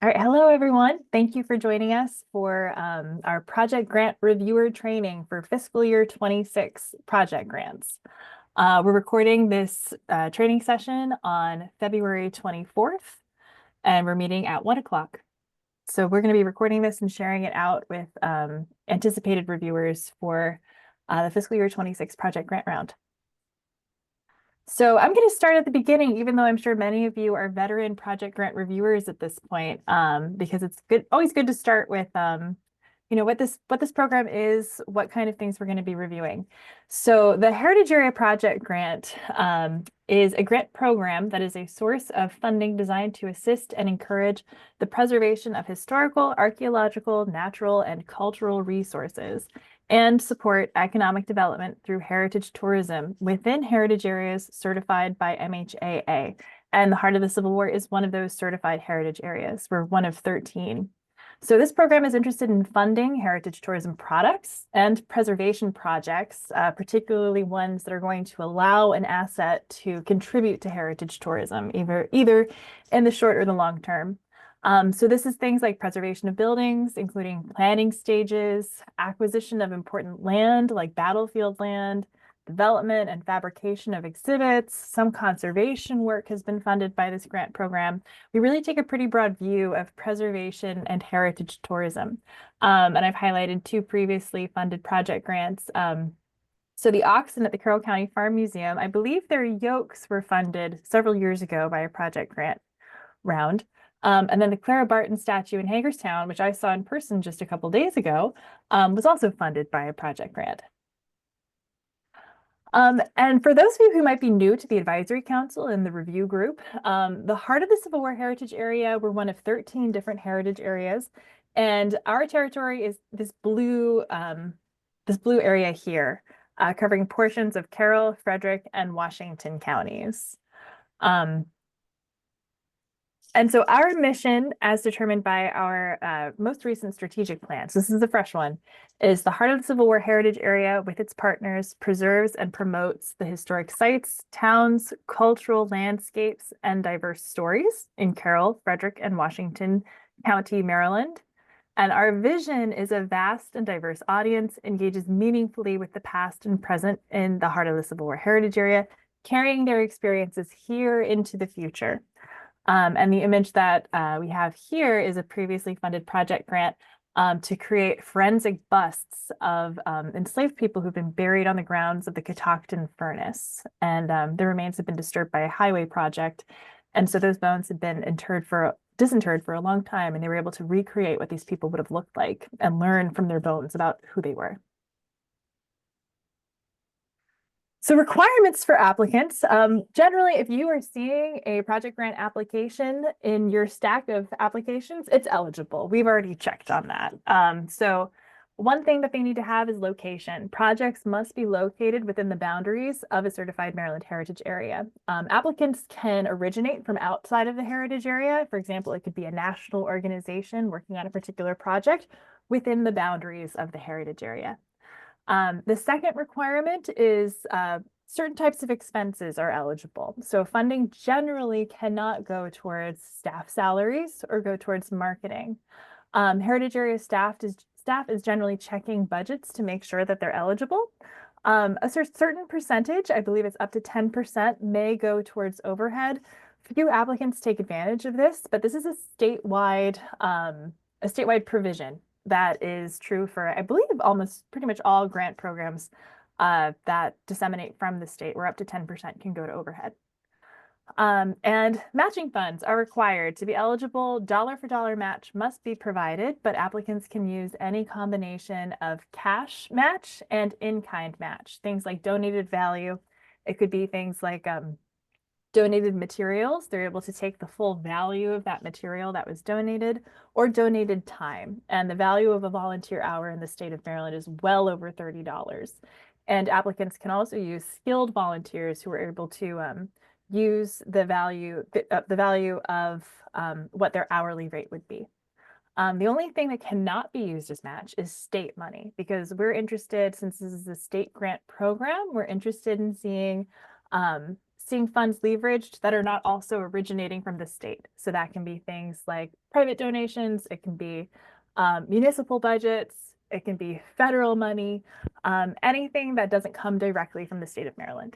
All right, hello everyone. Thank you for joining us for our project grant reviewer training for fiscal year 26 project grants. We're recording this training session on February 24th, and we're meeting at 1 o'clock. So we're going to be recording this and sharing it out with anticipated reviewers for the fiscal year 26 project grant round. So I'm going to start at the beginning, even though I'm sure many of you are veteran project grant reviewers at this point, because it's always good to start with, what this program is, what kind of things we're going to be reviewing. So the Heritage Area Project Grant is a grant program that is a source of funding designed to assist and encourage the preservation of historical, archaeological, natural, and cultural resources and support economic development through heritage tourism within heritage areas certified by MHAA. And the Heart of the Civil War is one of those certified heritage areas. We're one of 13. So this program is interested in funding heritage tourism products and preservation projects, particularly ones that are going to allow an asset to contribute to heritage tourism, either in the short or the long term. So this is things like preservation of buildings, including planning stages, acquisition of important land like battlefield land, development and fabrication of exhibits. Some conservation work has been funded by this grant program. We really take a pretty broad view of preservation and heritage tourism. And I've highlighted two previously funded project grants. So the oxen at the Carroll County Farm Museum, I believe their yokes were funded several years ago by a project grant round. And then the Clara Barton statue in Hagerstown, which I saw in person just a couple days ago, was also funded by a project grant. And for those of you who might be new to the advisory council and the review group, the Heart of the Civil War Heritage Area, we're one of 13 different heritage areas. And our territory is this blue area here, covering portions of Carroll, Frederick, and Washington counties. And so our mission, as determined by our most recent strategic plan, so this is the fresh one, is the Heart of the Civil War Heritage Area with its partners preserves and promotes the historic sites, towns, cultural landscapes, and diverse stories in Carroll, Frederick, and Washington County, Maryland. And our vision is a vast and diverse audience engages meaningfully with the past and present in the Heart of the Civil War Heritage Area, carrying their experiences here into the future. And the image that we have here is a previously funded project grant to create forensic busts of enslaved people who've been buried on the grounds of the Catoctin furnace. And their remains have been disturbed by a highway project. And so those bones had been disinterred for a long time, and they were able to recreate what these people would have looked like and learn from their bones about who they were. So requirements for applicants. Generally, if you are seeing a project grant application in your stack of applications, it's eligible. We've already checked on that. So one thing that they need to have is location. Projects must be located within the boundaries of a certified Maryland heritage area. Applicants can originate from outside of the heritage area. For example, it could be a national organization working on a particular project within the boundaries of the heritage area. The second requirement is certain types of expenses are eligible. So funding generally cannot go towards staff salaries or go towards marketing. Heritage area staff is generally checking budgets to make sure that they're eligible. A certain percentage, I believe it's up to 10%, may go towards overhead. Few applicants take advantage of this, but this is a statewide provision that is true for, I believe, almost pretty much all grant programs that disseminate from the state, where up to 10% can go to overhead. And matching funds are required to be eligible. Dollar for dollar match must be provided, but applicants can use any combination of cash match and in-kind match, things like donated value. It could be things like donated materials. They're able to take the full value of that material that was donated, or donated time. And the value of a volunteer hour in the state of Maryland is well over $30. And applicants can also use skilled volunteers who are able to use the value of what their hourly rate would be. The only thing that cannot be used as match is state money, because we're interested, since this is a state grant program, we're interested in seeing seeing funds leveraged that are not also originating from the state. So that can be things like private donations, it can be municipal budgets, it can be federal money, anything that doesn't come directly from the state of Maryland.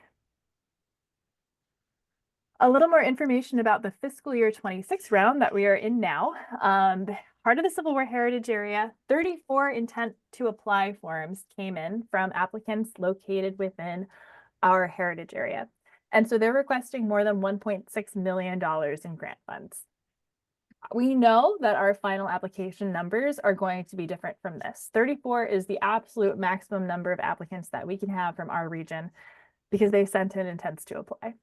A little more information about the fiscal year 26 round that we are in now. Part of the Civil War Heritage Area, 34 intent to apply forms came in from applicants located within our heritage area. And so they're requesting more than $1.6 million in grant funds. We know that our final application numbers are going to be different from this. 34 is the absolute maximum number of applicants that we can have from our region because they sent in intents to apply.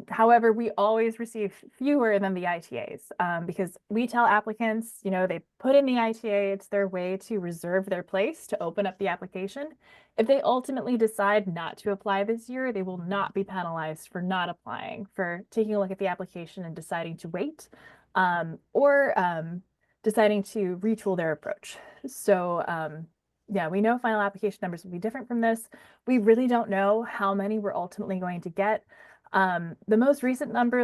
However, we always receive fewer than the ITAs because we tell applicants, you know, they put in the ITA, it's their way to reserve their place to open up the application. If they ultimately decide not to apply this year, they will not be penalized for not applying, for taking a look at the application and deciding to wait or deciding to retool their approach. So yeah, we know final application numbers will be different from this. We really don't know how many we're ultimately going to get. The most recent number,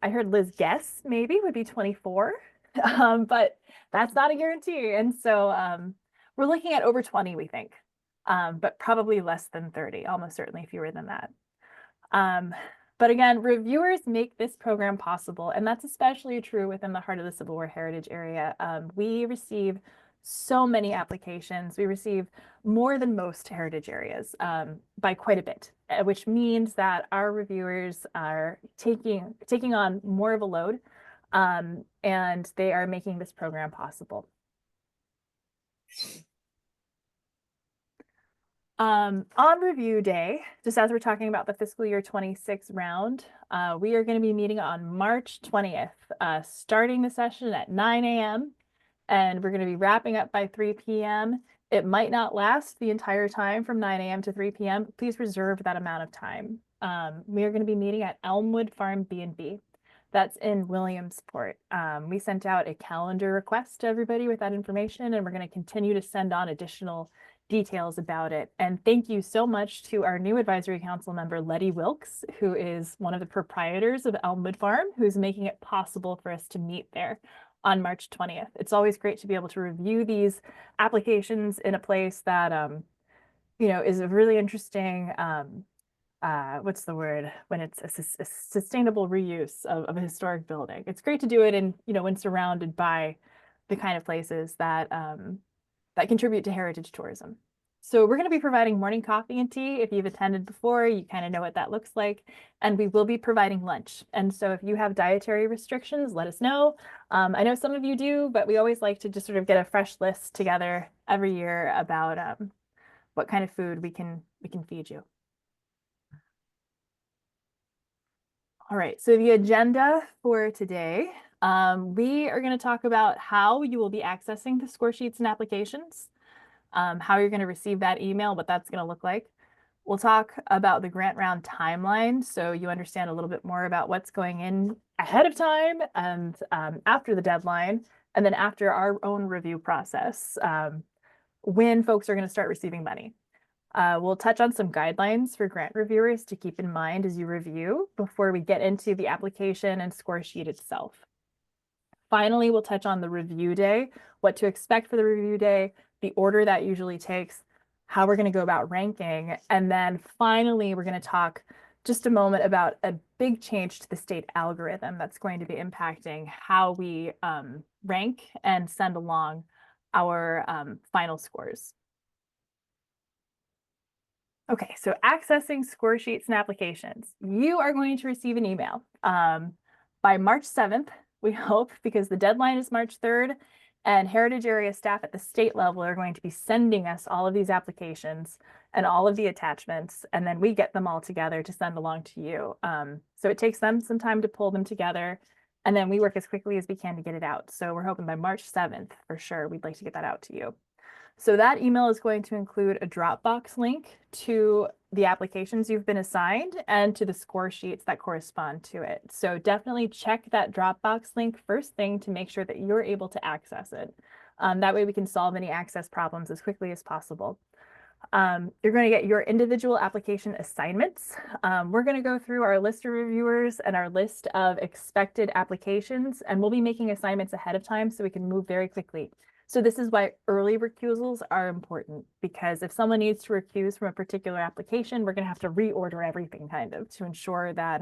I heard Liz guess maybe would be 24, but that's not a guarantee. And so we're looking at over 20, we think, but probably less than 30, almost certainly fewer than that. But again, reviewers make this program possible, and that's especially true within the heart of the Civil War Heritage Area. We receive so many applications. We receive more than most heritage areas by quite a bit, which means that our reviewers are taking on more of a load, and they are making this program possible. On review day, just as we're talking about the fiscal year 26 round, we are going to be meeting on March 20th, starting the session at 9 a.m. and we're going to be wrapping up by 3 p.m. It might not last the entire time from 9 a.m. to 3 p.m. Please reserve that amount of time. We are going to be meeting at Elmwood Farm B&B. That's in Williamsport. We sent out a calendar request to everybody with that information, and we're going to continue to send on additional details about it. And thank you so much to our new advisory council member, Letty Wilkes, who is one of the proprietors of Elmwood Farm, who's making it possible for us to meet there on March 20th. It's always great to be able to review these applications in a place that, you know, is a really interesting, what's the word, when it's a sustainable reuse of a historic building. It's great to do it in, you know, when surrounded by the kind of places that, that contribute to heritage tourism. So we're going to be providing morning coffee and tea. If you've attended before, you kind of know what that looks like. And we will be providing lunch. And so if you have dietary restrictions, let us know. I know some of you do, but we always like to just sort of get a fresh list together every year about what kind of food we can feed you. All right, so the agenda for today, we are going to talk about how you will be accessing the score sheets and applications, how you're going to receive that email, what that's going to look like. We'll talk about the grant round timeline, so you understand a little bit more about what's going in ahead of time and after the deadline, and then after our own review process, when folks are going to start receiving money. We'll touch on some guidelines for grant reviewers to keep in mind as you review before we get into the application and score sheet itself. Finally, we'll touch on the review day, what to expect for the review day, the order that usually takes, how we're going to go about ranking, and then finally, we're going to talk just a moment about a big change to the state algorithm that's going to be impacting how we rank and send along our final scores. Okay, so accessing score sheets and applications. You are going to receive an email by March 7th, we hope, because the deadline is March 3rd, and heritage area staff at the state level are going to be sending us all of these applications and all of the attachments, and then we get them all together to send along to you. So it takes them some time to pull them together, and then we work as quickly as we can to get it out. So we're hoping by March 7th, for sure, we'd like to get that out to you. So that email is going to include a Dropbox link to the applications you've been assigned and to the score sheets that correspond to it. So definitely check that Dropbox link first thing to make sure that you're able to access it. That way we can solve any access problems as quickly as possible. You're going to get your individual application assignments. We're going to go through our list of reviewers and our list of expected applications, and we'll be making assignments ahead of time so we can move very quickly. So this is why early recusals are important, because if someone needs to recuse from a particular application, we're going to have to reorder everything kind of to ensure that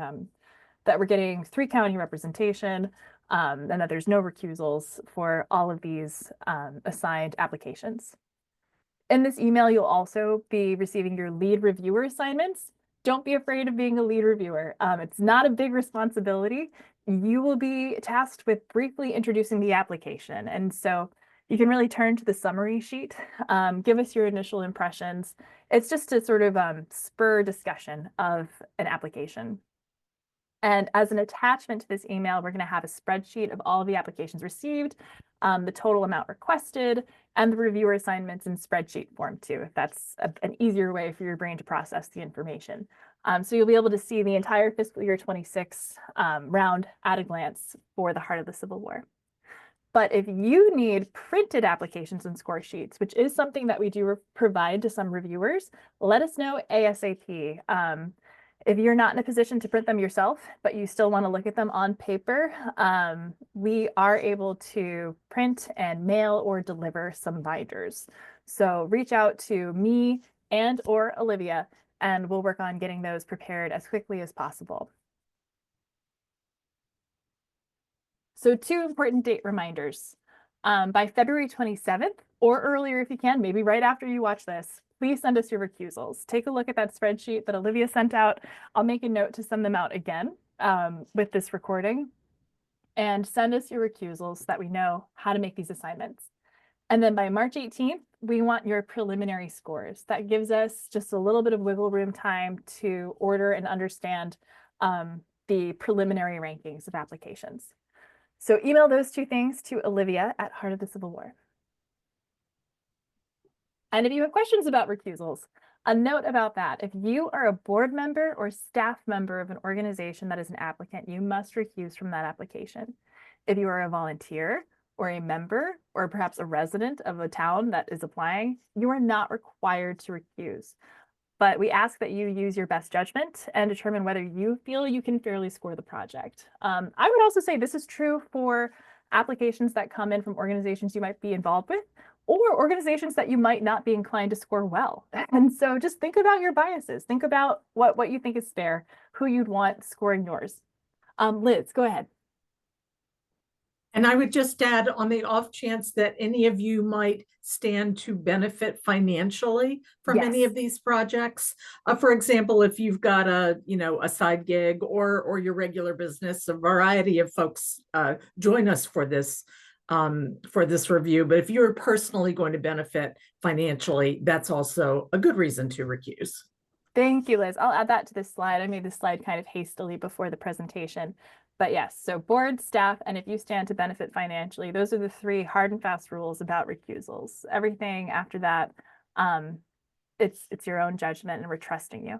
that we're getting 3-county representation, and that there's no recusals for all of these assigned applications. In this email, you'll also be receiving your lead reviewer assignments. Don't be afraid of being a lead reviewer. It's not a big responsibility. You will be tasked with briefly introducing the application. And so you can really turn to the summary sheet, give us your initial impressions. It's just to sort of spur discussion of an application. And as an attachment to this email, we're going to have a spreadsheet of all of the applications received, the total amount requested, and the reviewer assignments in spreadsheet form too, if that's an easier way for your brain to process the information. So you'll be able to see the entire fiscal year 26 round at a glance for the heart of the Civil War. But if you need printed applications and score sheets, which is something that we do provide to some reviewers, let us know ASAP. If you're not in a position to print them yourself, but you still want to look at them on paper, we are able to print and mail or deliver some binders. So reach out to me and or Olivia, and we'll work on getting those prepared as quickly as possible. So 2 important date reminders. By February 27th or earlier if you can, maybe right after you watch this, please send us your recusals. Take a look at that spreadsheet that Olivia sent out. I'll make a note to send them out again with this recording, and send us your recusals so that we know how to make these assignments. And then by March 18th, we want your preliminary scores. That gives us just a little bit of wiggle room time to order and understand the preliminary rankings of applications. So email those 2 things to Olivia at Heart of the Civil War. And if you have questions about recusals, a note about that. If you are a board member or staff member of an organization that is an applicant, you must recuse from that application. If you are a volunteer or a member or perhaps a resident of a town that is applying, you are not required to recuse. But we ask that you use your best judgment and determine whether you feel you can fairly score the project. I would also say this is true for applications that come in from organizations you might be involved with, or organizations that you might not be inclined to score well. And so just think about your biases. Think about what you think is fair, who you'd want scoring yours. Liz, go ahead. And I would just add, on the off chance that any of you might stand to benefit financially from any of these projects. For example, if you've got a side gig or your regular business, a variety of folks join us for this review. But if you're personally going to benefit financially, that's also a good reason to recuse. Thank you, Liz. I'll add that to this slide. I made this slide kind of hastily before the presentation. But yes, so board, staff, and if you stand to benefit financially, those are the 3 hard and fast rules about recusals. Everything after that, it's your own judgment, and we're trusting you.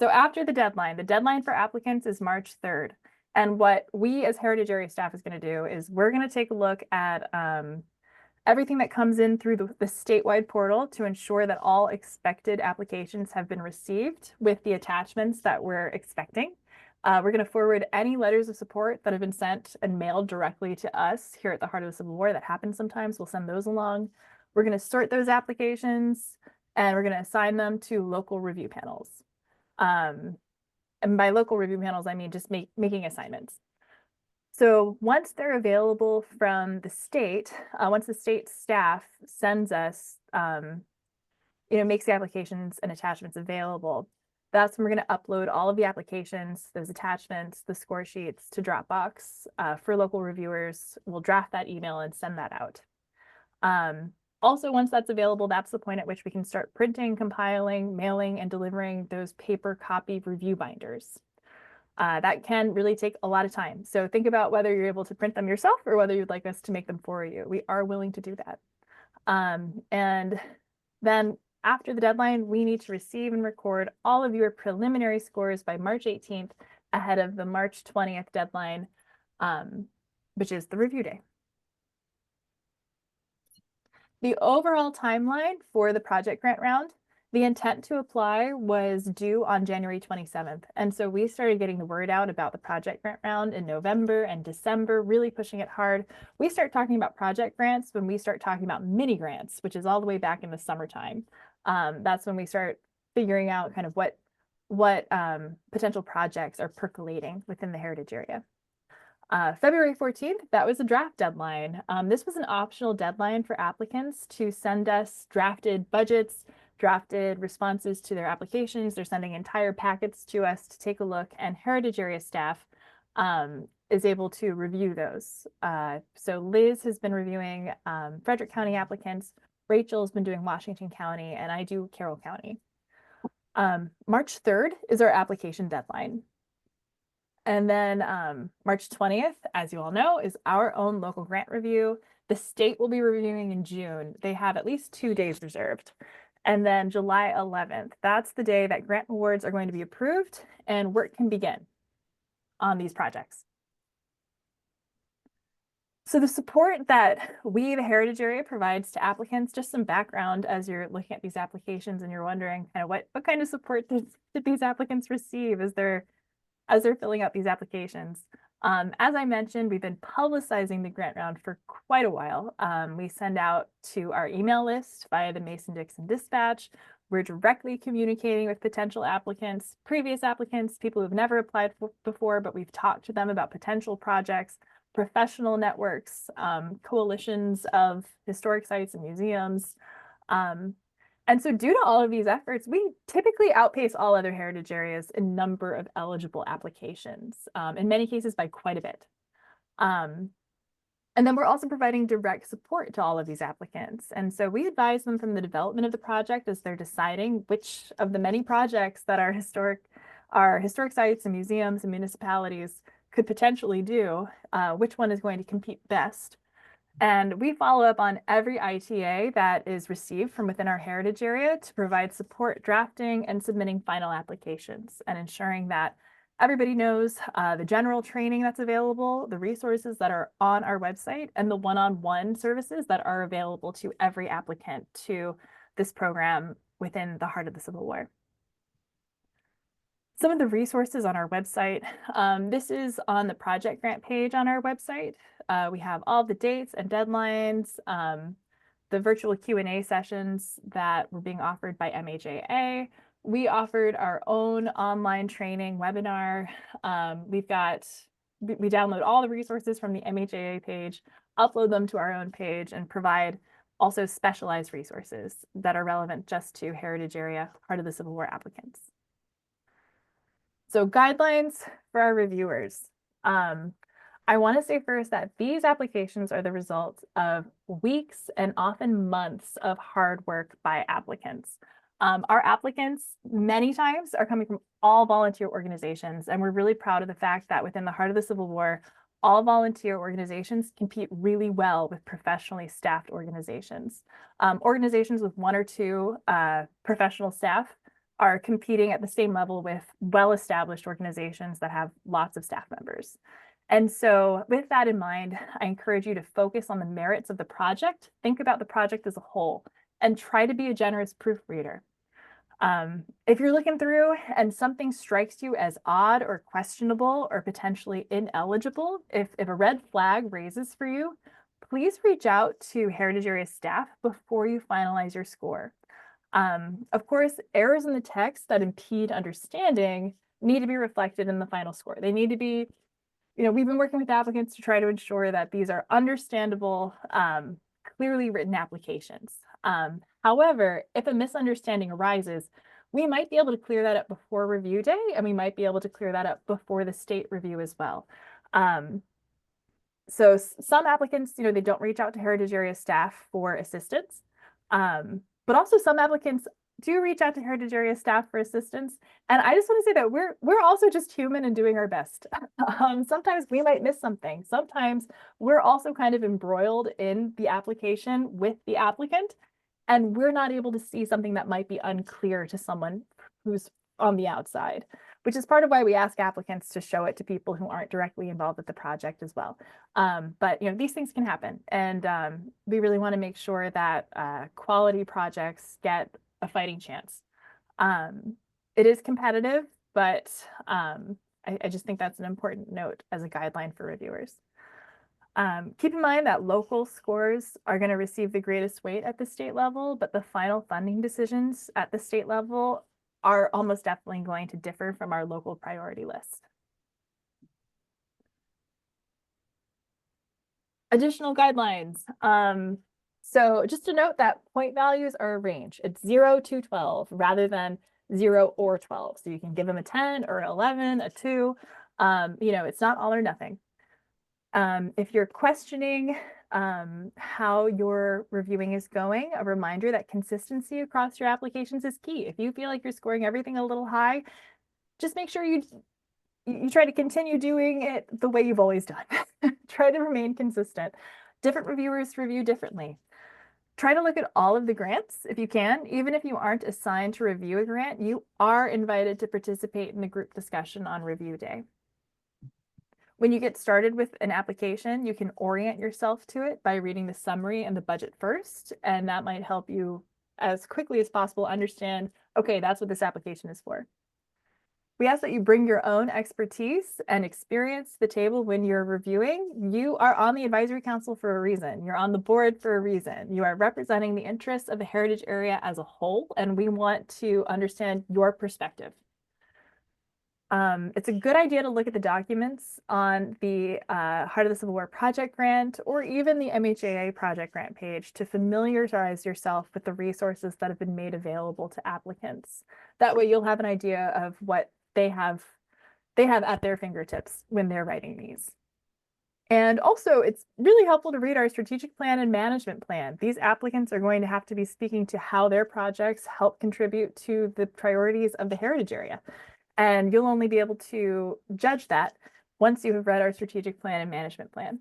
So after the deadline for applicants is March 3rd. And what we as Heritage Area staff is going to do is we're going to take a look at everything that comes in through the statewide portal to ensure that all expected applications have been received with the attachments that we're expecting. We're going to forward any letters of support that have been sent and mailed directly to us here at the Heart of the Civil War. That happens sometimes. We'll send those along. We're going to sort those applications, and we're going to assign them to local review panels. And by local review panels, I mean just making assignments. So once they're available from the state, once the state staff sends us, makes the applications and attachments available, that's when we're going to upload all of the applications, those attachments, the score sheets to Dropbox for local reviewers. We'll draft that email and send that out. Also, once that's available, that's the point at which we can start printing, compiling, mailing, and delivering those paper copy review binders. That can really take a lot of time. So think about whether you're able to print them yourself or whether you'd like us to make them for you. We are willing to do that. And then after the deadline, we need to receive and record all of your preliminary scores by March 18th ahead of the March 20th deadline, which is the review day. The overall timeline for the project grant round, the intent to apply was due on January 27th. And so we started getting the word out about the project grant round in November and December, really pushing it hard. We start talking about project grants when we start talking about mini grants, which is all the way back in the summertime. That's when we start figuring out kind of what potential projects are percolating within the heritage area. February 14th, that was a draft deadline. This was an optional deadline for applicants to send us drafted budgets, drafted responses to their applications. They're sending entire packets to us to take a look, and heritage area staff is able to review those. So Liz has been reviewing Frederick County applicants, Rachel's been doing Washington County, and I do Carroll County. March 3rd is our application deadline. And then March 20th, as you all know, is our own local grant review. The state will be reviewing in June. They have at least 2 days reserved. And then July 11th, that's the day that grant awards are going to be approved and work can begin on these projects. So the support that we, the heritage area, provides to applicants, just some background as you're looking at these applications and you're wondering kind of what kind of support did these applicants receive as they're filling out these applications. As I mentioned, we've been publicizing the grant round for quite a while. We send out to our email list via the Mason-Dixon Dispatch. We're directly communicating with potential applicants, previous applicants, people who've never applied before, but we've talked to them about potential projects, professional networks, coalitions of historic sites and museums. And so due to all of these efforts, we typically outpace all other heritage areas in number of eligible applications, in many cases by quite a bit. And then we're also providing direct support to all of these applicants. And so we advise them from the development of the project as they're deciding which of the many projects that our historic sites and museums and municipalities could potentially do, which one is going to compete best. And we follow up on every ITA that is received from within our heritage area to provide support drafting and submitting final applications and ensuring that everybody knows the general training that's available, the resources that are on our website, and the one-on-one services that are available to every applicant to this program within the heart of the Civil War. Some of the resources on our website, this is on the project grant page on our website. We have all the dates and deadlines, the virtual Q&A sessions that were being offered by MHAA. We offered our own online training webinar. We download all the resources from the MHAA page, upload them to our own page, and provide also specialized resources that are relevant just to heritage area, heart of the Civil War applicants. So guidelines for our reviewers. I want to say first that these applications are the result of weeks and often months of hard work by applicants. Our applicants many times are coming from all volunteer organizations, and we're really proud of the fact that within the heart of the Civil War, all volunteer organizations compete really well with professionally staffed organizations. Organizations with 1 or 2 professional staff are competing at the same level with well-established organizations that have lots of staff members. And so with that in mind, I encourage you to focus on the merits of the project, think about the project as a whole, and try to be a generous proofreader. If you're looking through and something strikes you as odd or questionable or potentially ineligible, if a red flag raises for you, please reach out to heritage area staff before you finalize your score. Of course, errors in the text that impede understanding need to be reflected in the final score. They need to be, we've been working with applicants to try to ensure that these are understandable, clearly written applications. However, if a misunderstanding arises, we might be able to clear that up before review day, and we might be able to clear that up before the state review as well. So some applicants, they don't reach out to heritage area staff for assistance. But also some applicants do reach out to heritage area staff for assistance. And I just want to say that we're also just human and doing our best. Sometimes we might miss something. Sometimes we're also kind of embroiled in the application with the applicant, and we're not able to see something that might be unclear to someone who's on the outside. which is part of why we ask applicants to show it to people who aren't directly involved with the project as well. But these things can happen, and we really want to make sure that quality projects get a fighting chance. It is competitive, but I just think that's an important note as a guideline for reviewers. Keep in mind that local scores are going to receive the greatest weight at the state level, but the final funding decisions at the state level are almost definitely going to differ from our local priority list. Additional guidelines. So just to note that point values are a range. It's 0 to 12 rather than 0 or 12. So you can give them a 10 or 11, a 2. It's not all or nothing. If you're questioning how your reviewing is going, a reminder that consistency across your applications is key. If you feel like you're scoring everything a little high, just make sure you try to continue doing it the way you've always done. Try to remain consistent. Different reviewers review differently. Try to look at all of the grants if you can. Even if you aren't assigned to review a grant, you are invited to participate in the group discussion on review day. When you get started with an application, you can orient yourself to it by reading the summary and the budget first, and that might help you as quickly as possible understand, okay, that's what this application is for. We ask that you bring your own expertise and experience to the table when you're reviewing. You are on the advisory council for a reason. You're on the board for a reason. You are representing the interests of the heritage area as a whole, and we want to understand your perspective. It's a good idea to look at the documents on the Heart of the Civil War Project Grant or even the MHAA Project Grant page to familiarize yourself with the resources that have been made available to applicants. That way you'll have an idea of what they have at their fingertips when they're writing these. And also, it's really helpful to read our strategic plan and management plan. These applicants are going to have to be speaking to how their projects help contribute to the priorities of the heritage area. And you'll only be able to judge that once you have read our strategic plan and management plan.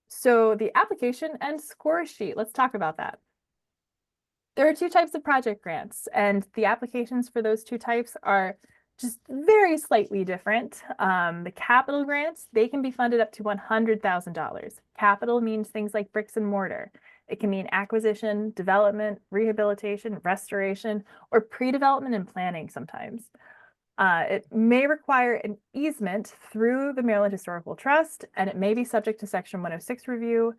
So the application and score sheet, let's talk about that. There are two types of project grants, and the applications for those two types are just very slightly different. The capital grants, they can be funded up to $100,000. Capital means things like bricks and mortar. It can mean acquisition, development, rehabilitation, restoration, or pre-development and planning sometimes. It may require an easement through the Maryland Historical Trust, and it may be subject to Section 106 review.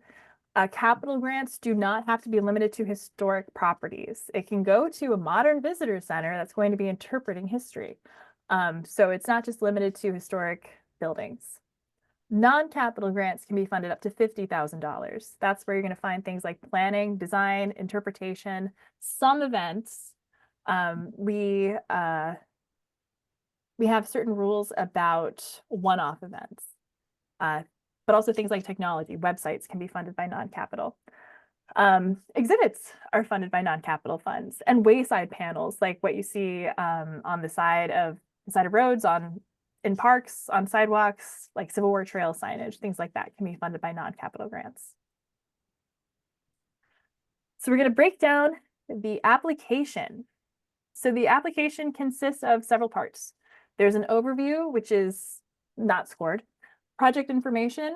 Capital grants do not have to be limited to historic properties. It can go to a modern visitor center that's going to be interpreting history. So it's not just limited to historic buildings. Non-capital grants can be funded up to $50,000. That's where you're going to find things like planning, design, interpretation, some events. We have certain rules about one-off events, but also things like technology. Websites can be funded by non-capital. Exhibits are funded by non-capital funds, and wayside panels, like what you see on the side of roads, in parks, on sidewalks, like Civil War trail signage, things like that can be funded by non-capital grants. So we're going to break down the application. So the application consists of several parts. There's an overview, which is not scored, project information,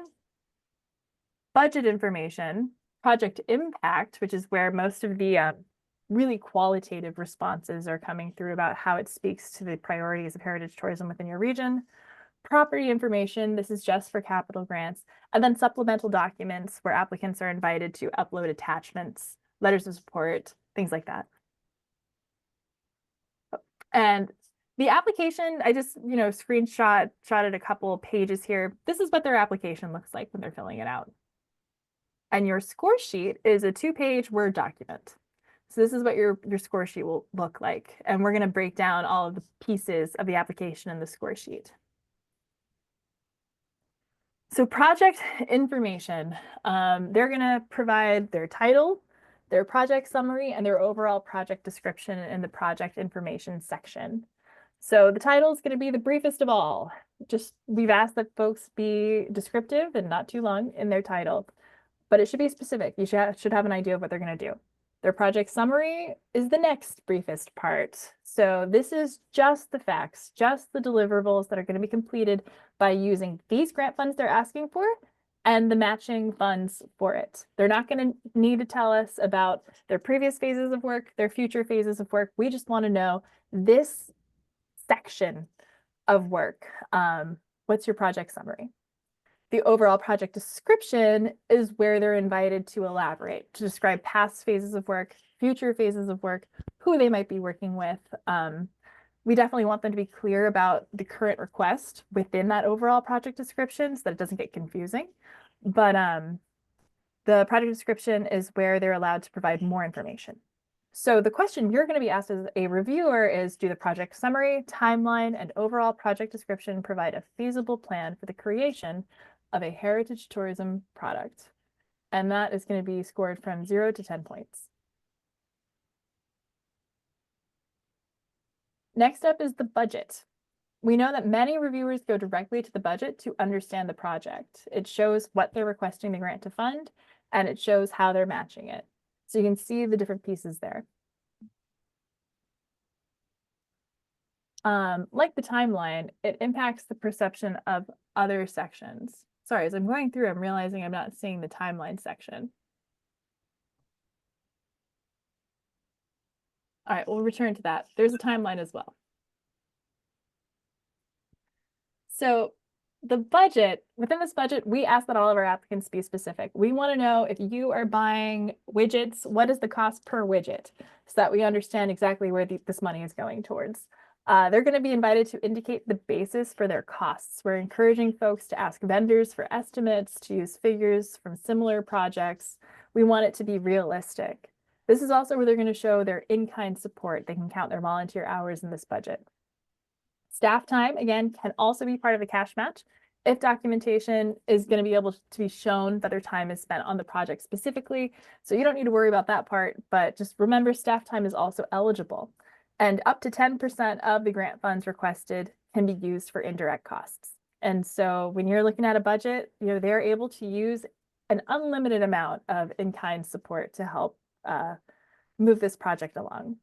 budget information, project impact, which is where most of the really qualitative responses are coming through about how it speaks to the priorities of heritage tourism within your region. Property information, this is just for capital grants, and then supplemental documents where applicants are invited to upload attachments, letters of support, things like that. And the application, I just, screenshotted a couple of pages here. This is what their application looks like when they're filling it out. And your score sheet is a 2-page Word document. So this is what your score sheet will look like. And we're going to break down all of the pieces of the application in the score sheet. So project information, they're going to provide their title, their project summary, and their overall project description in the project information section. So the title is going to be the briefest of all. We've asked that folks be descriptive and not too long in their title, but it should be specific. You should have an idea of what they're going to do. Their project summary is the next briefest part. So this is just the facts, just the deliverables that are going to be completed by using these grant funds they're asking for and the matching funds for it. They're not going to need to tell us about their previous phases of work, their future phases of work. We just want to know this section of work. What's your project summary? The overall project description is where they're invited to elaborate, to describe past phases of work, future phases of work, who they might be working with. We definitely want them to be clear about the current request within that overall project description so that it doesn't get confusing. But the project description is where they're allowed to provide more information. So the question you're going to be asked as a reviewer is, do the project summary, timeline, and overall project description provide a feasible plan for the creation of a heritage tourism product? And that is going to be scored from 0 to 10 points. Next up is the budget. We know that many reviewers go directly to the budget to understand the project. It shows what they're requesting the grant to fund, and it shows how they're matching it. So you can see the different pieces there. Like the timeline, it impacts the perception of other sections. Sorry, as I'm going through, I'm realizing I'm not seeing the timeline section. All right, we'll return to that. There's a timeline as well. So the budget, within this budget, we ask that all of our applicants be specific. We want to know if you are buying widgets, what is the cost per widget so that we understand exactly where this money is going towards. They're going to be invited to indicate the basis for their costs. We're encouraging folks to ask vendors for estimates, to use figures from similar projects. We want it to be realistic. This is also where they're going to show their in-kind support. They can count their volunteer hours in this budget. Staff time, again, can also be part of a cash match if documentation is going to be able to be shown that their time is spent on the project specifically. So you don't need to worry about that part, but just remember staff time is also eligible. And up to 10% of the grant funds requested can be used for indirect costs. And so when you're looking at a budget, they're able to use an unlimited amount of in-kind support to help move this project along.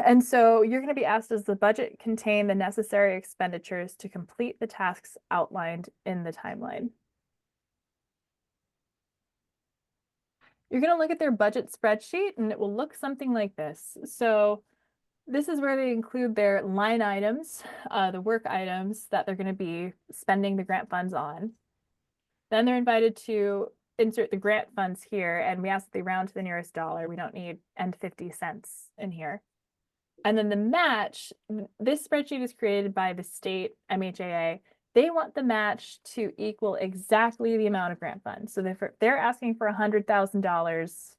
And so you're going to be asked, does the budget contain the necessary expenditures to complete the tasks outlined in the timeline? You're going to look at their budget spreadsheet and it will look something like this. So this is where they include their line items, the work items that they're going to be spending the grant funds on. Then they're invited to insert the grant funds here, and we ask that they round to the nearest dollar. We don't need end 50 cents in here. And then the match, this spreadsheet is created by the state MHAA. They want the match to equal exactly the amount of grant funds. So if they're asking for $100,000,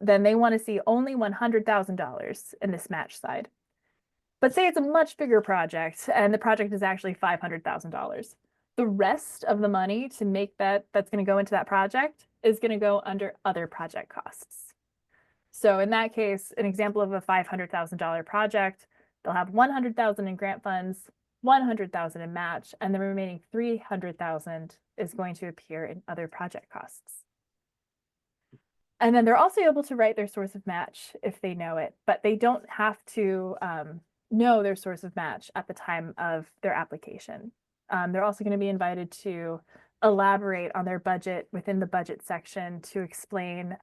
then they want to see only $100,000 in this match side. But say it's a much bigger project and the project is actually $500,000. The rest of the money to make that's going to go into that project is going to go under other project costs. So in that case, an example of a $500,000 project, they'll have $100,000 in grant funds, $100,000 in match, and the remaining $300,000 is going to appear in other project costs. And then they're also able to write their source of match if they know it, but they don't have to know their source of match at the time of their application. They're also going to be invited to elaborate on their budget within the budget section to explain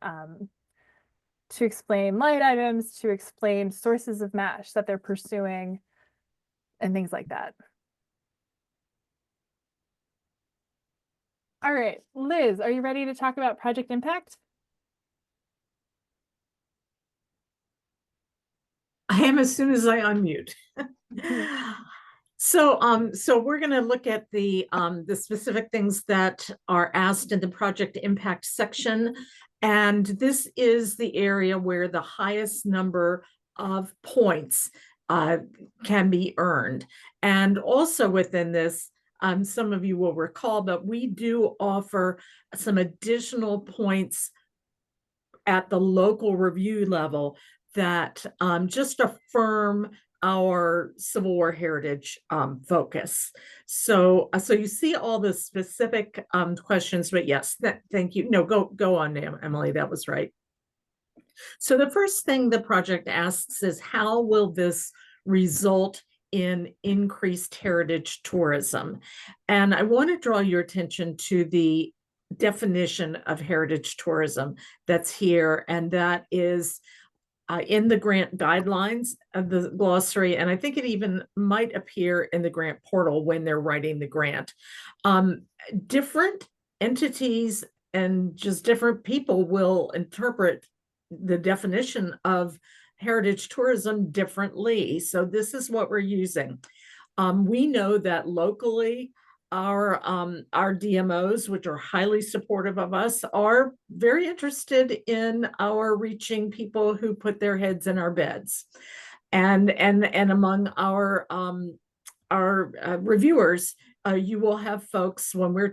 line items, to explain sources of match that they're pursuing, and things like that. All right, Liz, are you ready to talk about project impact? I am as soon as I unmute. So we're going to look at the specific things that are asked in the project impact section. And this is the area where the highest number of points can be earned. And also within this, some of you will recall, but we do offer some additional points at the local review level that just affirm our Civil War heritage focus. So you see all the specific questions, but yes, thank you. No, go on, Emily. That was right. So the first thing the project asks is, how will this result in increased heritage tourism? And I want to draw your attention to the definition of heritage tourism that's here, and that is in the grant guidelines of the glossary, and I think it even might appear in the grant portal when they're writing the grant. Different entities and just different people will interpret the definition of heritage tourism differently. So this is what we're using. We know that locally, our DMOs, which are highly supportive of us, are very interested in our reaching people who put their heads in our beds, and among our reviewers, you will have folks, when we're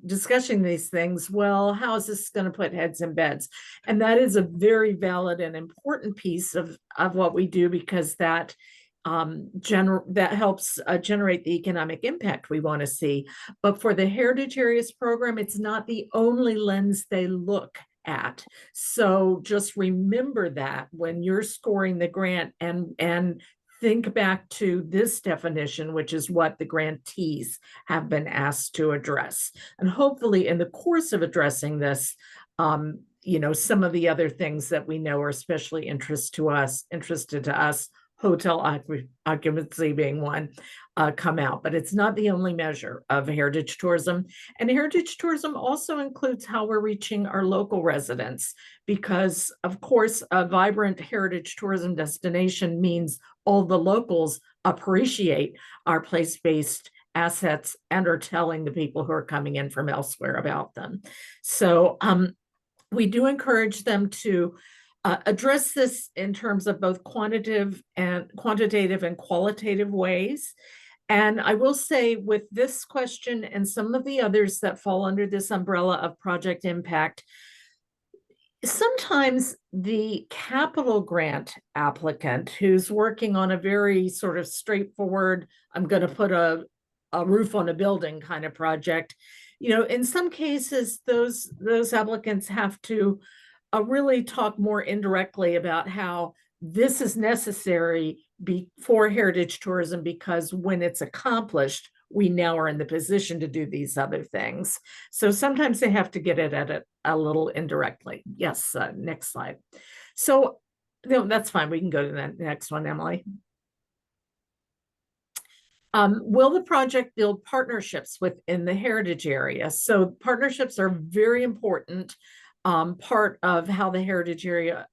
discussing these things, well, how is this going to put heads in beds? And that is a very valid and important piece of what we do, because that that helps generate the economic impact we want to see. But for the Heritage Areas program, it's not the only lens they look at. So just remember that when you're scoring the grant, and think back to this definition, which is what the grantees have been asked to address. And hopefully in the course of addressing this, some of the other things that we know are especially interested to us, hotel occupancy being one, come out. But it's not the only measure of heritage tourism. And heritage tourism also includes how we're reaching our local residents, because of course, a vibrant heritage tourism destination means all the locals appreciate our place-based assets and are telling the people who are coming in from elsewhere about them. So we do encourage them to address this in terms of both quantitative and qualitative ways. And I will say, with this question and some of the others that fall under this umbrella of project impact, sometimes the capital grant applicant who's working on a very sort of straightforward, I'm going to put a roof on a building kind of project, in some cases, those applicants have to really talk more indirectly about how this is necessary for heritage tourism, because when it's accomplished, we now are in the position to do these other things. So sometimes they have to get it at it a little indirectly. Yes, next slide. So no, that's fine. We can go to the next one, Emily. Will the project build partnerships within the heritage area? So partnerships are very important part of how the heritage area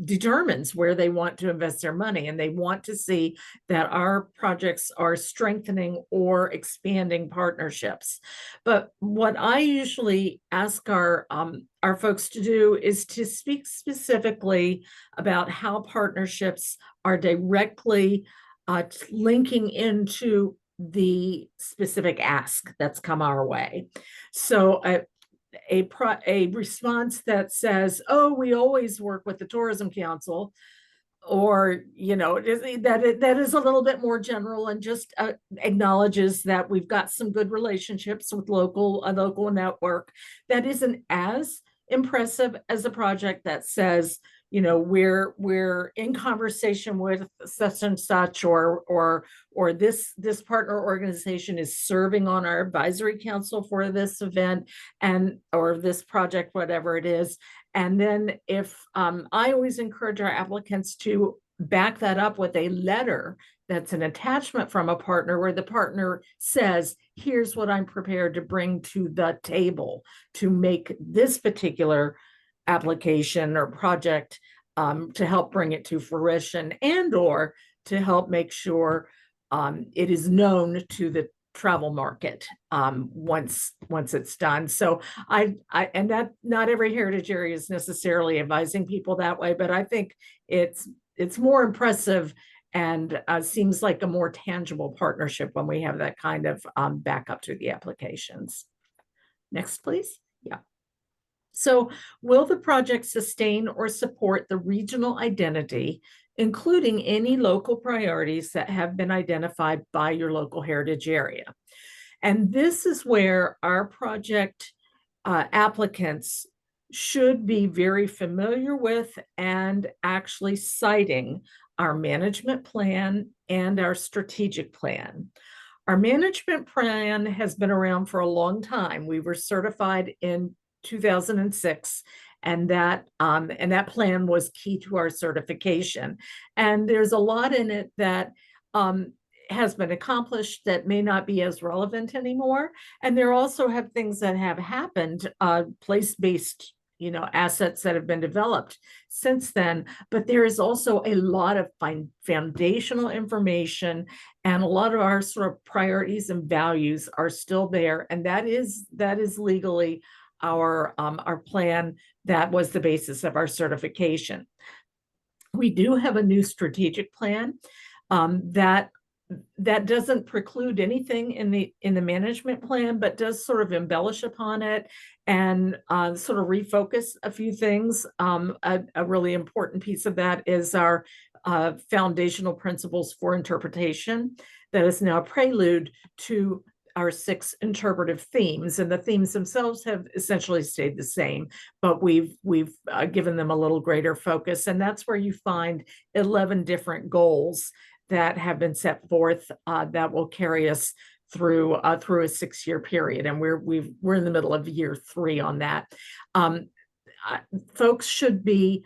determines where they want to invest their money, and they want to see that our projects are strengthening or expanding partnerships. But what I usually ask our folks to do is to speak specifically about how partnerships are directly linking into the specific ask that's come our way. So a response that says, oh, we always work with the Tourism Council, or that is a little bit more general and just acknowledges that we've got some good relationships with a local network, that isn't as impressive as a project that says, we're in conversation with such and such, or this partner organization is serving on our advisory council for this event, or this project, whatever it is. And then if I always encourage our applicants to back that up with a letter that's an attachment from a partner, where the partner says, here's what I'm prepared to bring to the table to make this particular application or project, to help bring it to fruition, and or to help make sure it is known to the travel market once it's done. So and that not every heritage area is necessarily advising people that way, but I think it's more impressive and seems like a more tangible partnership when we have that kind of backup to the applications. Next, please. Yeah. So will the project sustain or support the regional identity, including any local priorities that have been identified by your local heritage area? And this is where our project applicants should be very familiar with and actually citing our management plan and our strategic plan. Our management plan has been around for a long time. We were certified in 2006, and that plan was key to our certification. And there's a lot in it that has been accomplished that may not be as relevant anymore. And there also have things that have happened, place-based assets that have been developed since then. But there is also a lot of foundational information, and a lot of our sort of priorities and values are still there. And that is legally our plan that was the basis of our certification. We do have a new strategic plan that doesn't preclude anything in the management plan, but does sort of embellish upon it and sort of refocus a few things. A really important piece of that is our foundational principles for interpretation that is now a prelude to our 6 interpretive themes, and the themes themselves have essentially stayed the same, but we've given them a little greater focus, and that's where you find 11 different goals that have been set forth that will carry us through a 6-year period, and we're in the middle of year 3 on that. Folks should be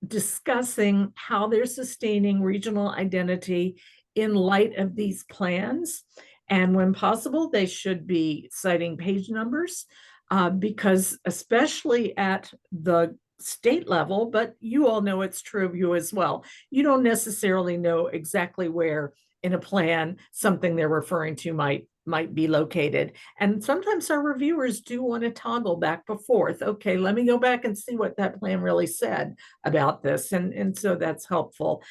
discussing how they're sustaining regional identity in light of these plans, and when possible, they should be citing page numbers because especially at the state level, but you all know it's true of you as well. You don't necessarily know exactly where in a plan something they're referring to might be located. And sometimes our reviewers do want to toggle back and forth. Okay, let me go back and see what that plan really said about this. And so that's helpful.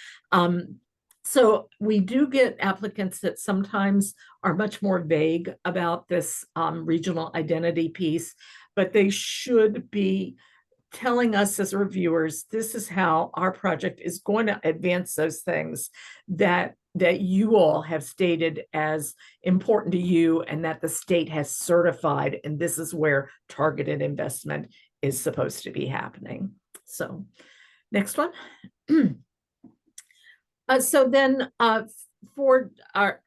So we do get applicants that sometimes are much more vague about this regional identity piece, but they should be telling us as reviewers, this is how our project is going to advance those things that you all have stated as important to you and that the state has certified, and this is where targeted investment is supposed to be happening. So next one. So then for our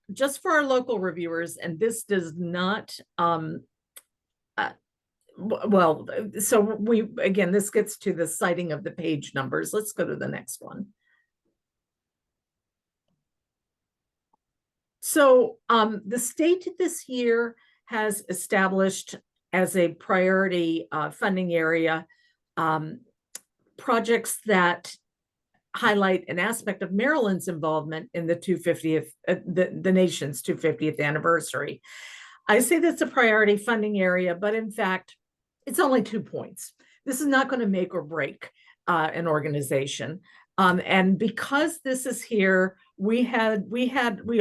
local reviewers, and this does not well, so this gets to the citing of the page numbers. Let's go to the next one. So the state this year has established as a priority funding area projects that highlight an aspect of Maryland's involvement in the 250th, the nation's 250th anniversary. I say that's a priority funding area, but in fact, it's only 2 points. This is not going to make or break an organization. And because this is here, we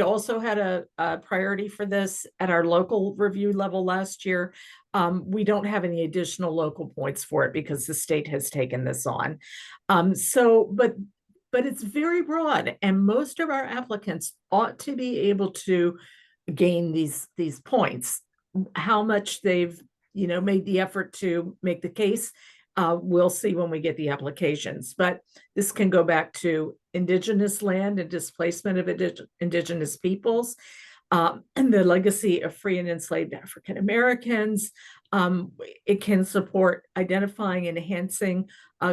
also had a priority for this at our local review level last year. We don't have any additional local points for it because the state has taken this on. But it's very broad, and most of our applicants ought to be able to gain these points. How much they've made the effort to make the case, we'll see when we get the applications. But this can go back to indigenous land and displacement of indigenous peoples, and the legacy of free and enslaved African Americans. It can support identifying and enhancing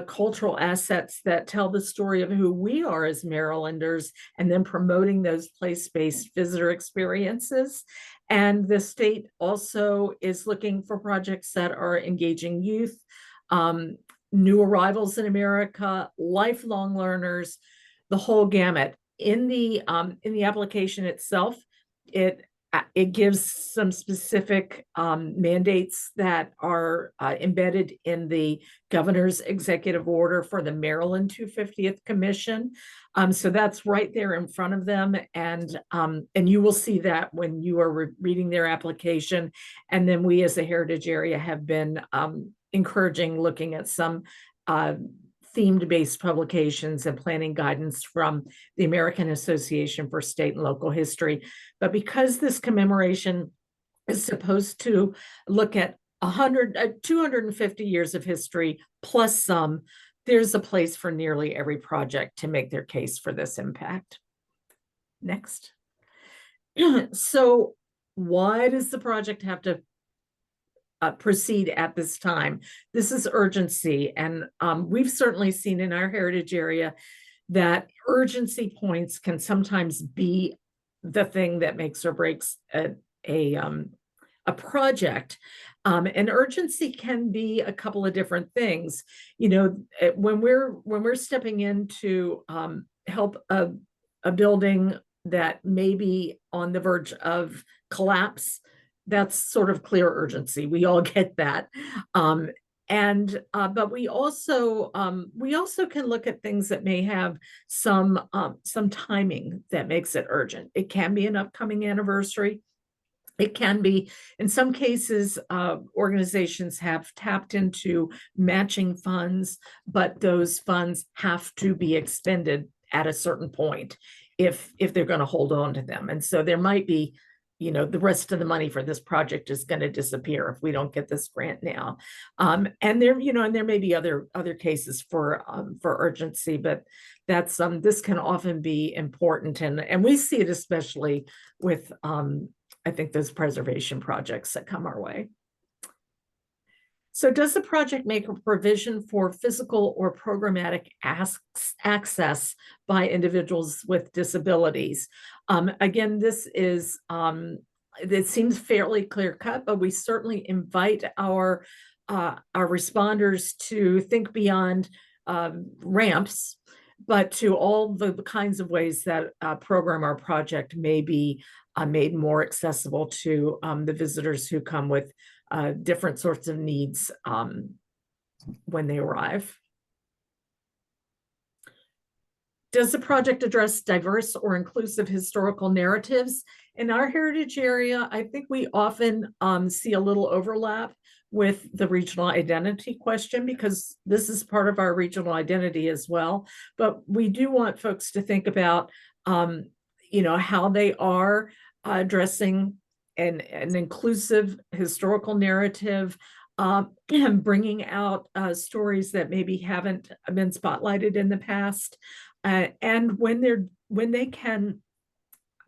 cultural assets that tell the story of who we are as Marylanders, and then promoting those place-based visitor experiences. And the state also is looking for projects that are engaging youth, new arrivals in America, lifelong learners, the whole gamut. In the application itself, it gives some specific mandates that are embedded in the governor's executive order for the Maryland 250th Commission. So that's right there in front of them, and you will see that when you are reading their application. And then we, as a heritage area, have been encouraging looking at some themed-based publications and planning guidance from the American Association for State and Local History. But because this commemoration is supposed to look at 250 years of history plus some, there's a place for nearly every project to make their case for this impact. Next. So why does the project have to proceed at this time? This is urgency. And we've certainly seen in our heritage area that urgency points can sometimes be the thing that makes or breaks a project. And urgency can be a couple of different things. You know, when we're stepping in to help a building that may be on the verge of collapse, that's sort of clear urgency. We all get that. But we also can look at things that may have some timing that makes it urgent. It can be an upcoming anniversary. It can be, in some cases, organizations have tapped into matching funds, but those funds have to be expended at a certain point if they're going to hold on to them. And so there might be, you know, the rest of the money for this project is going to disappear if we don't get this grant now. And there, you know, and there may be other cases for urgency, but that's this can often be important, and we see it especially with I think those preservation projects that come our way. So does the project make a provision for physical or programmatic access by individuals with disabilities? Again, this is, it seems fairly clear cut, but we certainly invite our responders to think beyond ramps, but to all the kinds of ways that a program or project may be made more accessible to the visitors who come with different sorts of needs when they arrive. Does the project address diverse or inclusive historical narratives? In our heritage area, I think we often see a little overlap with the regional identity question, because this is part of our regional identity as well. But we do want folks to think about, you know, how they are addressing an inclusive historical narrative, and bringing out stories that maybe haven't been spotlighted in the past. And when they can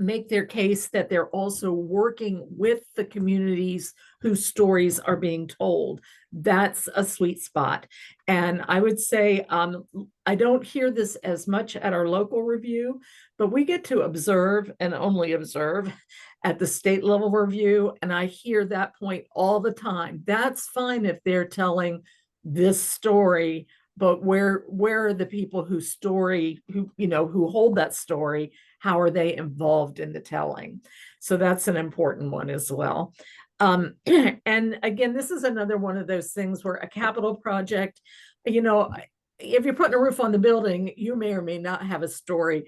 make their case that they're also working with the communities whose stories are being told, that's a sweet spot. And I would say, I don't hear this as much at our local review, but we get to observe and only observe at the state level review. And I hear that point all the time. That's fine if they're telling this story, but where are the people whose story, who hold that story? How are they involved in the telling? So that's an important one as well. And again, this is another one of those things where a capital project, you know, if you're putting a roof on the building, you may or may not have a story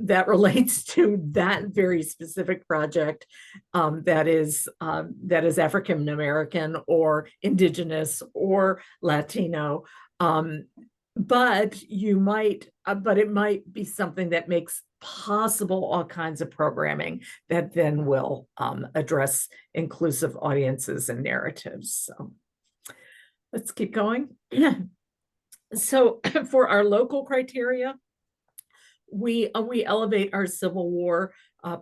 that relates to that very specific project that is African American or Indigenous or Latino. But it might be something that makes possible all kinds of programming that then will address inclusive audiences and narratives. So let's keep going. So for our local criteria, we elevate our Civil War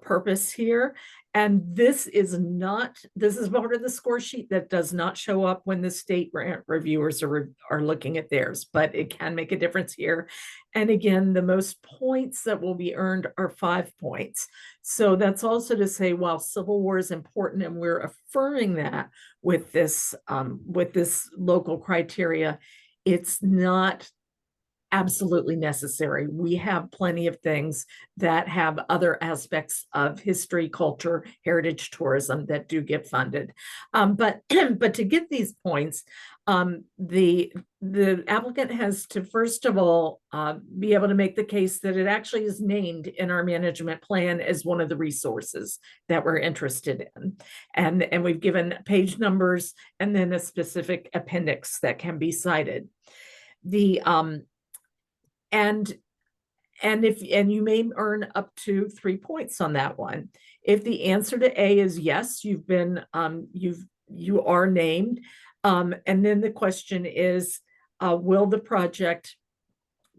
purpose here. And this is part of the score sheet that does not show up when the state grant reviewers are looking at theirs, but it can make a difference here. And again, the most points that will be earned are 5 points. So that's also to say, while Civil War is important and we're affirming that with this local criteria, it's not absolutely necessary. We have plenty of things that have other aspects of history, culture, heritage tourism that do get funded. But to get these points, the applicant has to, first of all, be able to make the case that it actually is named in our management plan as one of the resources that we're interested in. And we've given page numbers and then a specific appendix that can be cited. And you may earn up to 3 points on that one. If the answer to A is yes, you've you are named. And then the question is, will the project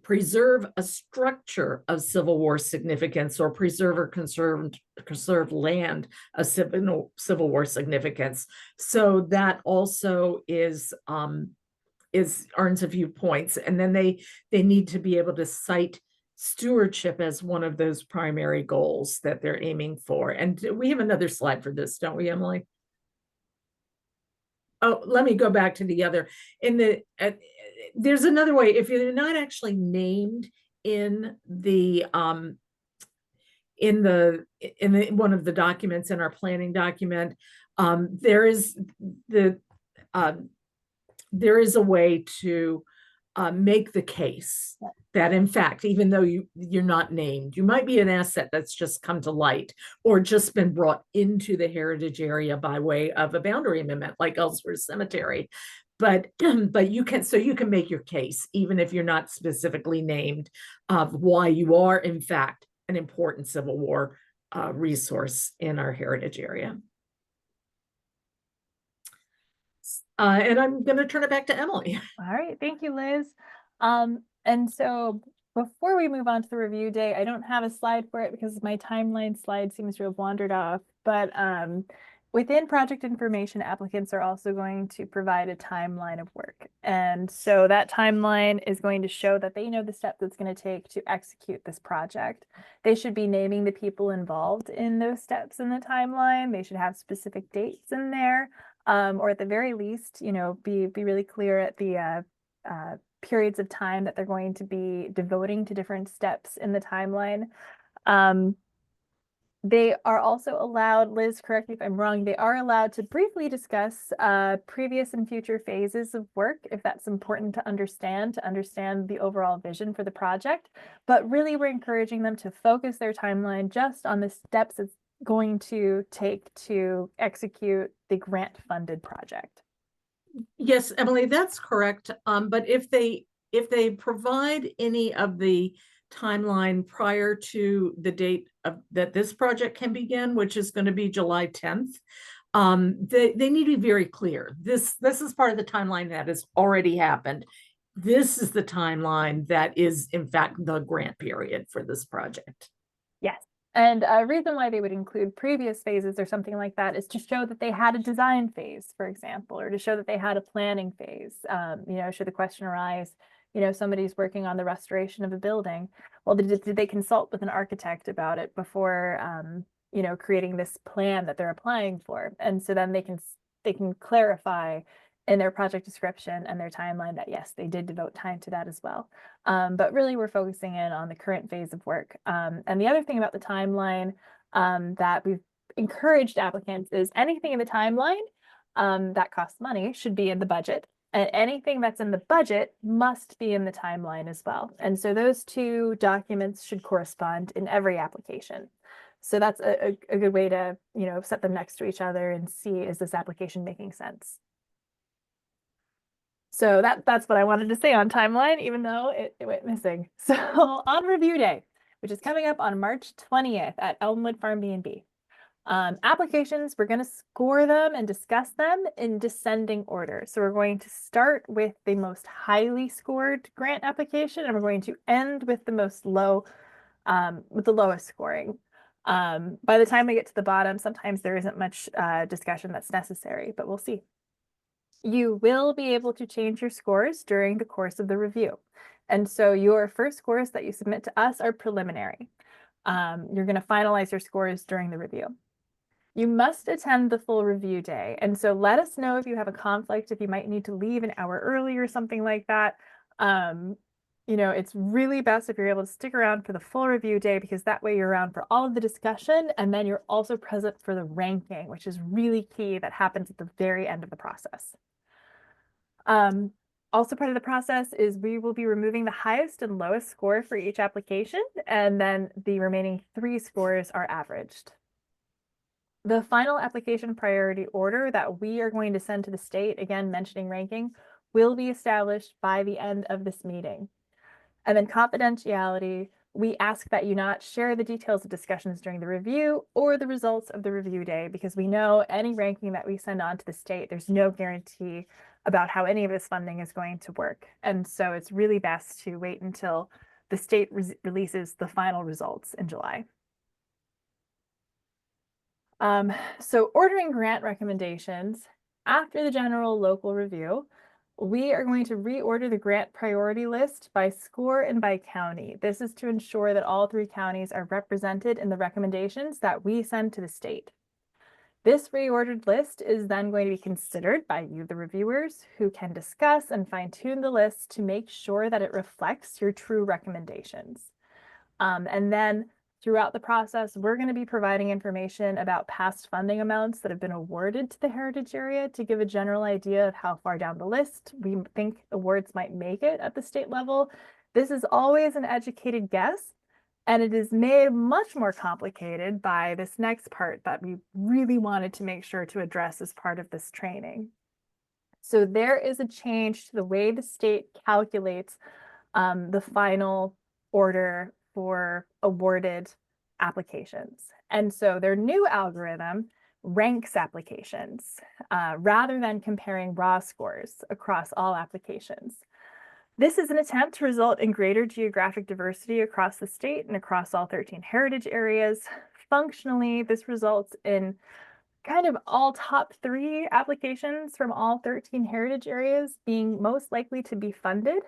preserve a structure of Civil War significance or preserve or conserve land of Civil War significance? So that also is earns a few points. And then they need to be able to cite stewardship as one of those primary goals that they're aiming for. And we have another slide for this, don't we, Emily? Oh, let me go back to the other. There's another way. If you're not actually named in the one of the documents in our planning document, there is a way to make the case that, in fact, even though you're not named, you might be an asset that's just come to light or just been brought into the heritage area by way of a boundary amendment, like Ellsworth Cemetery. But you can make your case, even if you're not specifically named, of why you are, in fact, an important Civil War resource in our heritage area. And I'm going to turn it back to Emily. All right, thank you, Liz. And so before we move on to the review day, I don't have a slide for it because my timeline slide seems to have wandered off, but within project information, applicants are also going to provide a timeline of work. And so that timeline is going to show that they know the steps it's going to take to execute this project. They should be naming the people involved in those steps in the timeline. They should have specific dates in there. Or at the very least, be really clear at the periods of time that they're going to be devoting to different steps in the timeline. They are also allowed, Liz, correct me if I'm wrong, they are allowed to briefly discuss previous and future phases of work, if that's important to understand the overall vision for the project. But really, we're encouraging them to focus their timeline just on the steps it's going to take to execute the grant-funded project. Yes, Emily, that's correct. But if they provide any of the timeline prior to the date that this project can begin, which is going to be July 10th, they need to be very clear. This is part of the timeline that has already happened. This is the timeline that is, in fact, the grant period for this project. Yes. And a reason why they would include previous phases or something like that is to show that they had a design phase, for example, or to show that they had a planning phase. Should the question arise, somebody's working on the restoration of a building. Well, did they consult with an architect about it before, creating this plan that they're applying for? And so then they can clarify in their project description and their timeline that, yes, they did devote time to that as well. But really, we're focusing in on the current phase of work. And the other thing about the timeline that we've encouraged applicants is anything in the timeline that costs money should be in the budget. And anything that's in the budget must be in the timeline as well. And so those two documents should correspond in every application. So that's a good way to, set them next to each other and see, is this application making sense? So that's what I wanted to say on timeline, even though it went missing. So on review day, which is coming up on March 20th at Elmwood Farm B&B. Applications, we're going to score them and discuss them in descending order. So we're going to start with the most highly scored grant application, and we're going to end with the lowest scoring. By the time we get to the bottom, sometimes there isn't much discussion that's necessary, but we'll see. You will be able to change your scores during the course of the review. And so your first scores that you submit to us are preliminary. You're going to finalize your scores during the review. You must attend the full review day. And so let us know if you have a conflict, if you might need to leave an hour early or something like that. It's really best if you're able to stick around for the full review day, because that way you're around for all of the discussion, and then you're also present for the ranking, which is really key. That happens at the very end of the process. Also part of the process is we will be removing the highest and lowest score for each application, and then the remaining 3 scores are averaged. The final application priority order that we are going to send to the state, again mentioning ranking, will be established by the end of this meeting. And then confidentiality we ask that you not share the details of discussions during the review or the results of the review day, because we know any ranking that we send on to the state, there's no guarantee about how any of this funding is going to work. And so it's really best to wait until the state releases the final results in July. So ordering grant recommendations after the general local review, we are going to reorder the grant priority list by score and by county. This is to ensure that all 3 counties are represented in the recommendations that we send to the state. This reordered list is then going to be considered by you, the reviewers, who can discuss and fine-tune the list to make sure that it reflects your true recommendations. And then throughout the process, we're going to be providing information about past funding amounts that have been awarded to the heritage area to give a general idea of how far down the list we think awards might make it at the state level. This is always an educated guess, and it is made much more complicated by this next part that we really wanted to make sure to address as part of this training. So there is a change to the way the state calculates the final order for awarded applications. And so their new algorithm ranks applications rather than comparing raw scores across all applications. This is an attempt to result in greater geographic diversity across the state and across all 13 heritage areas. Functionally, this results in kind of all top 3 applications from all 13 heritage areas being most likely to be funded.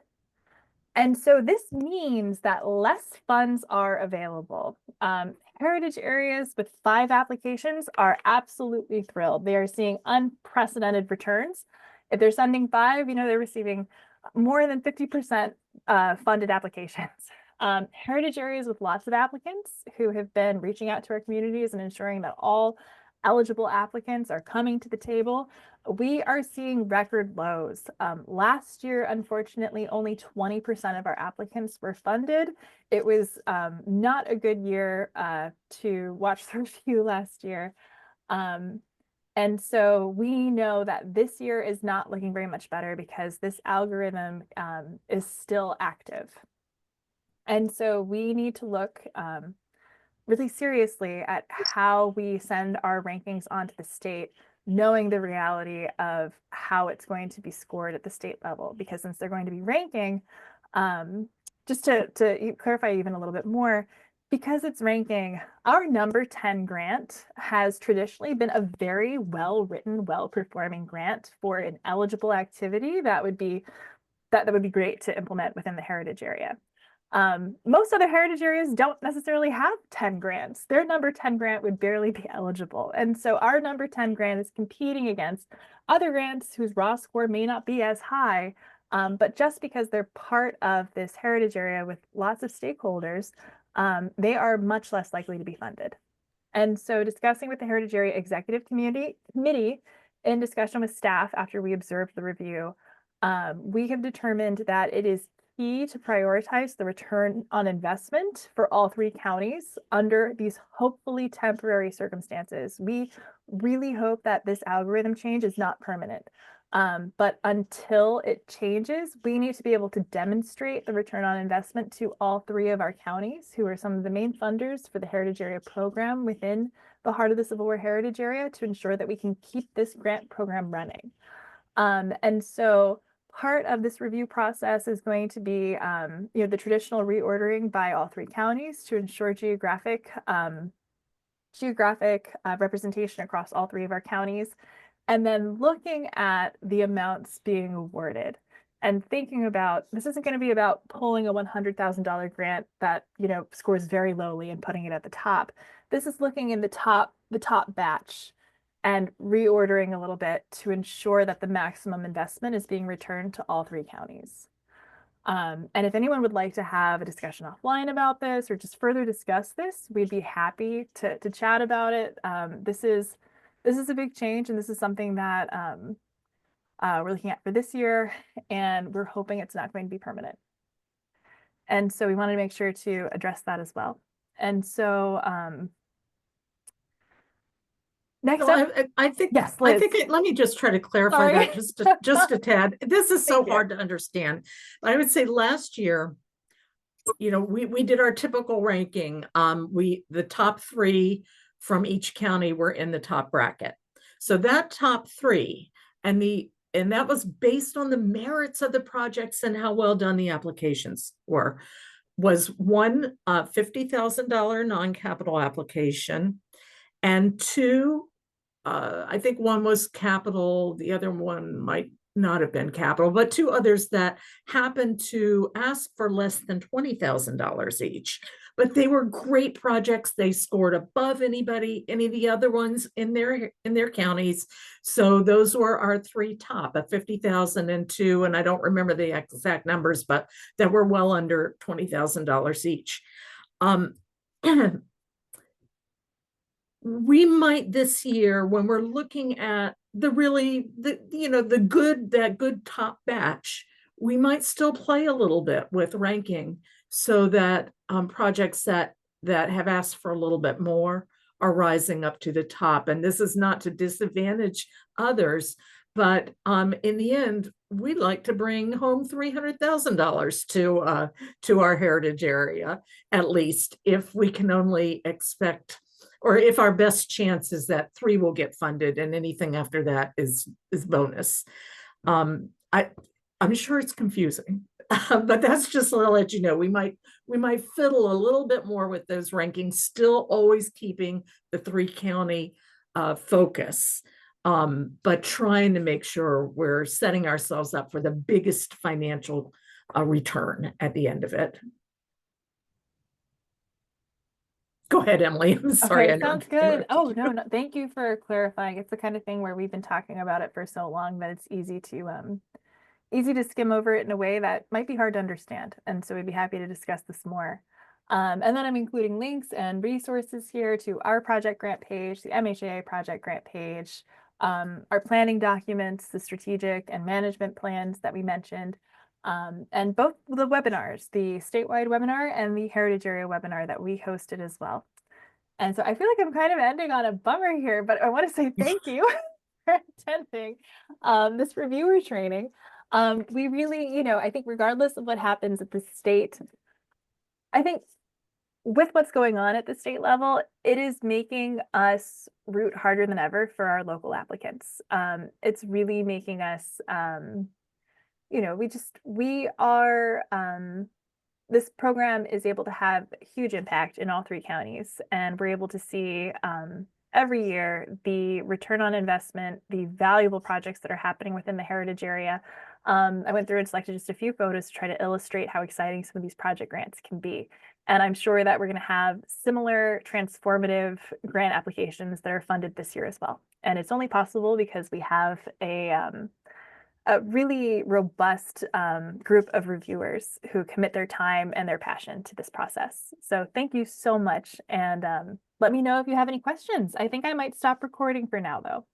And so this means that less funds are available. Heritage areas with 5 applications are absolutely thrilled. They are seeing unprecedented returns. If they're sending 5, they're receiving more than 50% funded applications. Heritage areas with lots of applicants who have been reaching out to our communities and ensuring that all eligible applicants are coming to the table, we are seeing record lows. Last year, unfortunately, only 20% of our applicants were funded. It was not a good year to watch the review last year. And so we know that this year is not looking very much better because this algorithm is still active. And so we need to look really seriously at how we send our rankings onto the state, knowing the reality of how it's going to be scored at the state level. Because since they're going to be ranking, just to clarify even a little bit more, because it's ranking, our number 10 grant has traditionally been a very well-written, well-performing grant for an eligible activity that would be great to implement within the heritage area. Most other heritage areas don't necessarily have 10 grants. Their number 10 grant would barely be eligible. And so our number 10 grant is competing against other grants whose raw score may not be as high, but just because they're part of this heritage area with lots of stakeholders, they are much less likely to be funded. And so discussing with the Heritage Area Executive Committee in discussion with staff after we observed the review, we have determined that it is key to prioritize the return on investment for all 3 counties under these hopefully temporary circumstances. We really hope that this algorithm change is not permanent. But until it changes, we need to be able to demonstrate the return on investment to all 3 of our counties, who are some of the main funders for the Heritage Area program within the heart of the Civil War Heritage Area, to ensure that we can keep this grant program running. And so part of this review process is going to be the traditional reordering by all 3 counties to ensure geographic representation across all 3 of our counties. And then looking at the amounts being awarded and thinking about, this isn't going to be about pulling a $100,000 grant that, scores very lowly and putting it at the top. This is looking in the top batch and reordering a little bit to ensure that the maximum investment is being returned to all 3 counties. And if anyone would like to have a discussion offline about this or just further discuss this, we'd be happy to chat about it. This is a big change, and this is something that we're looking at for this year, and we're hoping it's not going to be permanent. And so we wanted to make sure to address that as well. And so next up, I think, yes, Liz. let me just try to clarify that just a tad. This is so hard to understand. I would say last year, we did our typical ranking. The top three from each county were in the top bracket. So that top three, and that was based on the merits of the projects and how well done the applications were, was one $50,000 non-capital application, and two, I think one was capital, the other one might not have been capital, but two others that happened to ask for less than $20,000 each. But they were great projects. They scored above any of the other ones in their counties. So those were our three top, a 50,000 and two, and I don't remember the exact numbers, but that were well under $20,000 each. We might this year, when we're looking at that good top batch, we might still play a little bit with ranking so that projects that have asked for a little bit more are rising up to the top. And this is not to disadvantage others, but in the end, we'd like to bring home $300,000 to our heritage area, at least, if we can only expect, or if our best chance is that 3 will get funded and anything after that is bonus. I'm sure it's confusing, but that's just to let you know, we might fiddle a little bit more with those rankings, still always keeping the 3 county focus, but trying to make sure we're setting ourselves up for the biggest financial return at the end of it. Go ahead, Emily. I'm sorry. Okay, sounds good. Oh, no, thank you for clarifying. It's the kind of thing where we've been talking about it for so long that it's easy to skim over it in a way that might be hard to understand. And so we'd be happy to discuss this more. And then I'm including links and resources here to our project grant page, the MHCWHA project grant page, our planning documents, the strategic and management plans that we mentioned, and both the webinars, the statewide webinar and the heritage area webinar that we hosted as well. And so I feel like I'm kind of ending on a bummer here, but I want to say thank you for attending this reviewer training. We really, I think regardless of what happens at the state, I think with what's going on at the state level, it is making us root harder than ever for our local applicants. It's really making us, this program is able to have huge impact in all 3 counties, and we're able to see every year the return on investment, the valuable projects that are happening within the heritage area. I went through and selected just a few photos to try to illustrate how exciting some of these project grants can be. And I'm sure that we're going to have similar transformative grant applications that are funded this year as well. And it's only possible because we have a really robust group of reviewers who commit their time and their passion to this process. So thank you so much. And let me know if you have any questions. I think I might stop recording for now, though.